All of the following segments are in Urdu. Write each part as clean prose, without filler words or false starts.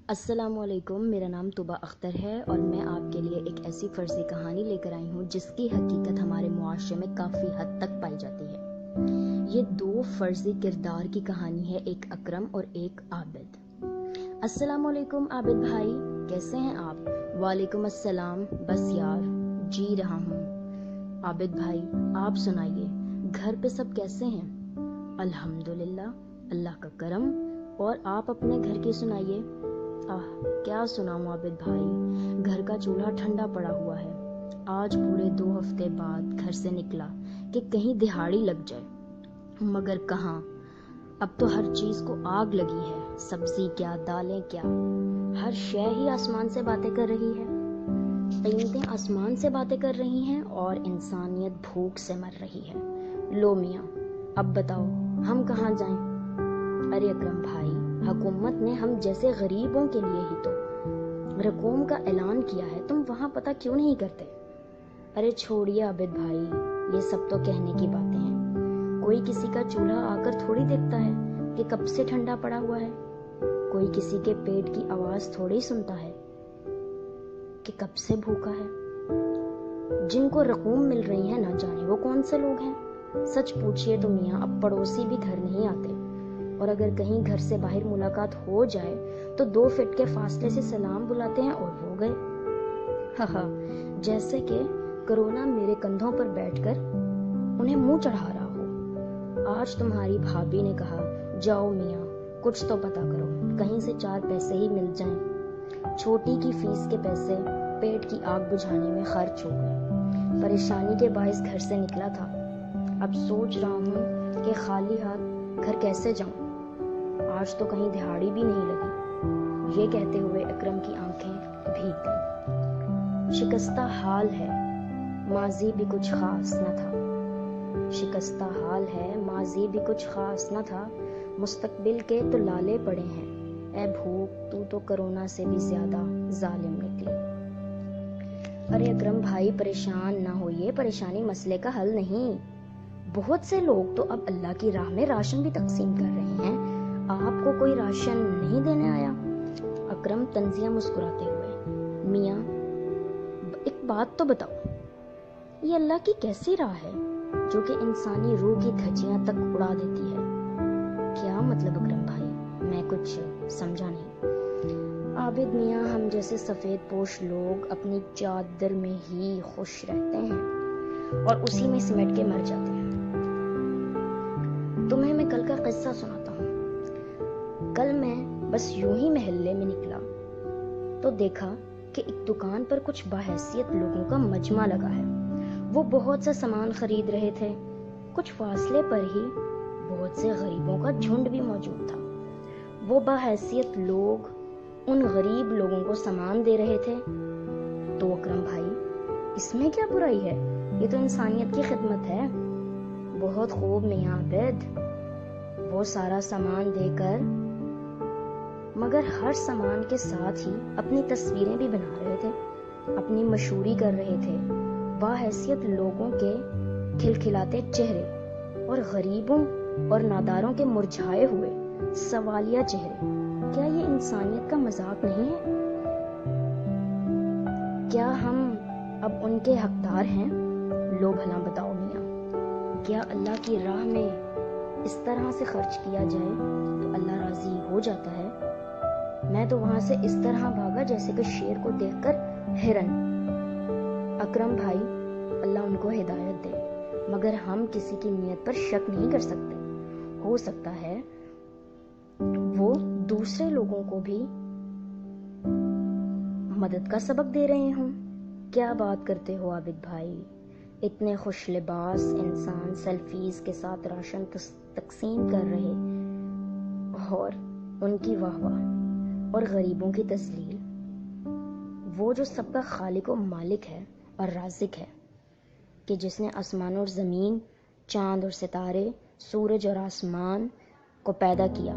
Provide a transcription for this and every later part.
السلام علیکم، میرا نام طبع اختر ہے اور میں آپ کے لیے ایک ایسی فرضی کہانی لے کر آئی ہوں جس کی حقیقت ہمارے معاشرے میں کافی حد تک پائی جاتی ہے۔ یہ دو فرضی کردار کی کہانی ہے، ایک اکرم اور ایک عابد۔ السلام علیکم عابد بھائی، کیسے ہیں آپ؟ وعلیکم السلام، بس یار جی رہا ہوں۔ عابد بھائی آپ سنائیے، گھر پہ سب کیسے ہیں؟ الحمدللہ، اللہ کا کرم۔ اور آپ اپنے گھر کی سنائیے۔ کیا سناؤں عابد بھائی، گھر کا چولہا ٹھنڈا پڑا ہوا ہے۔ آج پورے 2 ہفتے بعد گھر سے نکلا کہ کہیں دہاڑی لگ جائے، مگر کہاں، اب تو ہر چیز کو آگ لگی ہے، سبزی کیا، دالیں کیا، ہر شے ہی آسمان سے باتیں کر رہی ہے۔ قیمتیں آسمان سے باتیں کر رہی ہیں اور انسانیت بھوک سے مر رہی ہے۔ لو میاں، اب بتاؤ ہم کہاں جائیں؟ ارے اکرم بھائی، حکومت نے ہم جیسے غریبوں کے لیے ہی تو رقوم کا اعلان کیا ہے، تم وہاں پتہ کیوں نہیں کرتے؟ ارے چھوڑیے عابد بھائی، یہ سب تو کہنے کی باتیں ہیں۔ کوئی کسی کا چولہا آ کر تھوڑی دیکھتا ہے کہ کب سے ٹھنڈا پڑا ہوا ہے، کوئی کسی کے پیٹ کی آواز تھوڑی سنتا ہے کہ کب سے بھوکا ہے۔ جن کو رقوم مل رہی ہیں نہ جانے وہ کون سے لوگ ہیں۔ سچ پوچھئے تو میاں، اب پڑوسی بھی گھر نہیں آتے، اور اگر کہیں گھر سے باہر ملاقات ہو جائے تو 2 فٹ کے فاصلے سے سلام بلاتے ہیں اور ہو گئے۔ جیسے کہ کرونا میرے کندھوں پر بیٹھ کر انہیں منہ چڑھا رہا ہو۔ آج تمہاری بھابھی نے کہا، جاؤ میاں کچھ تو پتا کرو، کہیں سے 4 پیسے ہی مل جائیں۔ چھوٹی کی فیس کے پیسے پیٹ کی آگ بجھانے میں خرچ ہو گئے۔ پریشانی کے باعث گھر سے نکلا تھا، اب سوچ رہا ہوں کہ خالی ہاتھ گھر کیسے جاؤں۔ آج تو کہیں دہاڑی بھی نہیں لگی۔ یہ کہتے ہوئے اکرم کی آنکھیں بھیگ گئیں۔ شکستہ حال ہے، ماضی بھی کچھ خاص نہ تھا۔ شکستہ حال ہے، ماضی بھی کچھ خاص نہ تھا، مستقبل کے تو لالے پڑے ہیں۔ اے بھوک، تو کرونا سے بھی زیادہ ظالم نکلی۔ ارے اکرم بھائی پریشان نہ ہوئیے، پریشانی مسئلے کا حل نہیں۔ بہت سے لوگ تو اب اللہ کی راہ میں راشن بھی تقسیم کر رہے ہیں، آپ کو کوئی راشن نہیں دینے آیا؟ اکرم طنزیہ مسکراتے ہوئے، میاں ایک بات تو بتاؤ، یہ اللہ کی کیسی راہ ہے جو کہ انسانی روح کی دھجیاں تک اڑا دیتی ہے؟ کیا مطلب اکرم بھائی؟ میں کچھ سمجھا نہیں۔ عابد میاں، ہم جیسے سفید پوش لوگ اپنی چادر میں ہی خوش رہتے ہیں اور اسی میں سمٹ کے مر جاتے ہیں۔ تمہیں میں کل کا قصہ سناتا ہوں۔ کل میں بس یوں ہی محلے میں نکلا تو دیکھا کہ ایک دکان پر کچھ باحیثیت لوگوں کا مجمع لگا ہے۔ وہ بہت سا سامان خرید رہے تھے۔ کچھ فاصلے پر ہی بہت سے غریبوں کا جھنڈ بھی موجود تھا۔ وہ باحیثیت لوگ ان غریب لوگوں کو سامان دے رہے تھے۔ تو اکرم بھائی، اس میں کیا برائی ہے؟ یہ تو انسانیت کی خدمت ہے۔ بہت خوب میاں عابد، وہ سارا سامان دے کر مگر ہر سامان کے ساتھ ہی اپنی تصویریں بھی بنا رہے تھے، اپنی مشہوری کر رہے تھے۔ باحیثیت لوگوں کے کھلکھلاتے چہرے اور غریبوں اور ناداروں کے مرجھائے ہوئے سوالیہ چہرے، کیا یہ انسانیت کا مذاق نہیں ہے؟ کیا ہم اب ان کے حقدار ہیں؟ لو بھلا بتاؤ میاں، کیا اللہ کی راہ میں اس طرح سے خرچ کیا جائے تو اللہ راضی ہو جاتا ہے؟ میں تو وہاں سے اس طرح بھاگا جیسے کہ شیر کو دیکھ کر ہرن۔ اکرم بھائی، اللہ ان کو ہدایت دے، مگر ہم کسی کی نیت پر شک نہیں کر سکتے۔ ہو سکتا ہے وہ دوسرے لوگوں کو بھی مدد کا سبق دے رہے ہوں۔ کیا بات کرتے ہو عابد بھائی، اتنے خوش لباس انسان سیلفیز کے ساتھ راشن تقسیم کر رہے اور ان کی واہ واہ اور غریبوں کی تذلیل۔ وہ جو سب کا خالق و مالک ہے اور رازق ہے، کہ جس نے آسمان اور زمین، چاند اور ستارے، سورج اور آسمان کو پیدا کیا،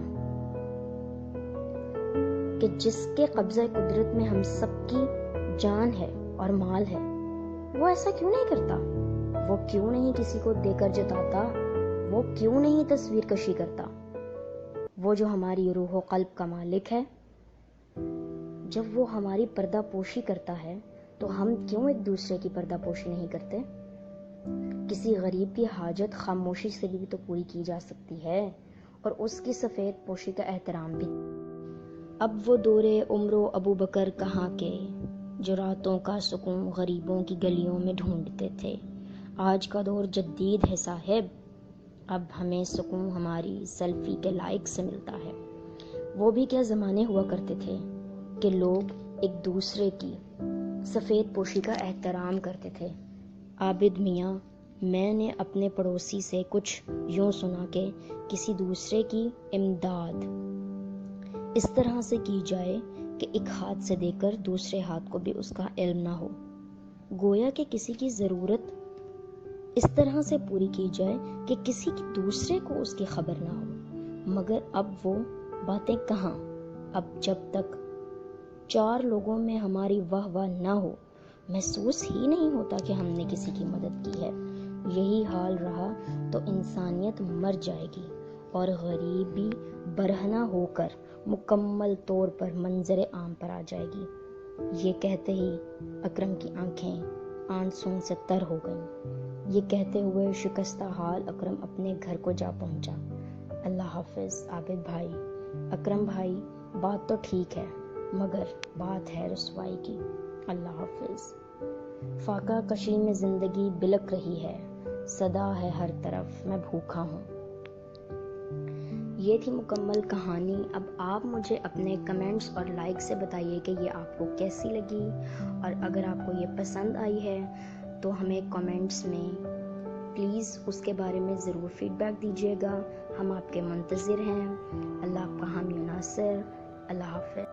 کہ جس کے قبضہ قدرت میں ہم سب کی جان ہے اور مال ہے، وہ ایسا کیوں نہیں کرتا؟ وہ کیوں نہیں کسی کو دے کر جتاتا؟ وہ کیوں نہیں تصویر کشی کرتا؟ وہ جو ہماری روح و قلب کا مالک ہے، جب وہ ہماری پردہ پوشی کرتا ہے تو ہم کیوں ایک دوسرے کی پردہ پوشی نہیں کرتے؟ کسی غریب کی حاجت خاموشی سے بھی تو پوری کی جا سکتی ہے، اور اس کی سفید پوشی کا احترام بھی۔ اب وہ دور عمر و ابو بکر کہاں کے، جو راتوں کا سکون غریبوں کی گلیوں میں ڈھونڈتے تھے۔ آج کا دور جدید ہے صاحب، اب ہمیں سکون ہماری سیلفی کے لائک سے ملتا ہے۔ وہ بھی کیا زمانے ہوا کرتے تھے کہ لوگ ایک دوسرے کی سفید پوشی کا احترام کرتے تھے۔ عابد میاں، میں نے اپنے پڑوسی سے کچھ یوں سنا کہ کسی دوسرے کی امداد اس طرح سے کی جائے کہ ایک ہاتھ سے دے کر دوسرے ہاتھ کو بھی اس کا علم نہ ہو، گویا کہ کسی کی ضرورت اس طرح سے پوری کی جائے کہ کسی کی دوسرے کو اس کی خبر نہ ہو۔ مگر اب وہ باتیں کہاں؟ اب جب تک 4 لوگوں میں ہماری واہ واہ نہ ہو، محسوس ہی نہیں ہوتا کہ ہم نے کسی کی مدد کی ہے۔ یہی حال رہا تو انسانیت مر جائے گی اور غریبی برہنہ ہو کر مکمل طور پر منظر عام پر آ جائے گی۔ یہ کہتے ہی اکرم کی آنکھیں آنسوں سے تر ہو گئیں۔ یہ کہتے ہوئے شکستہ حال اکرم اپنے گھر کو جا پہنچا۔ اللہ حافظ عابد بھائی۔ اکرم بھائی، بات تو ٹھیک ہے مگر بات ہے رسوائی کی۔ اللہ حافظ۔ فاقہ کشی میں زندگی بلک رہی ہے، صدا ہے ہر طرف میں بھوکا ہوں۔ یہ تھی مکمل کہانی۔ اب آپ مجھے اپنے کمنٹس اور لائک سے بتائیے کہ یہ آپ کو کیسی لگی، اور اگر آپ کو یہ پسند آئی ہے تو ہمیں کمنٹس میں پلیز اس کے بارے میں ضرور فیڈ بیک دیجیے گا۔ ہم آپ کے منتظر ہیں۔ اللہ آپ کا حامی و ناصر۔ اللہ حافظ۔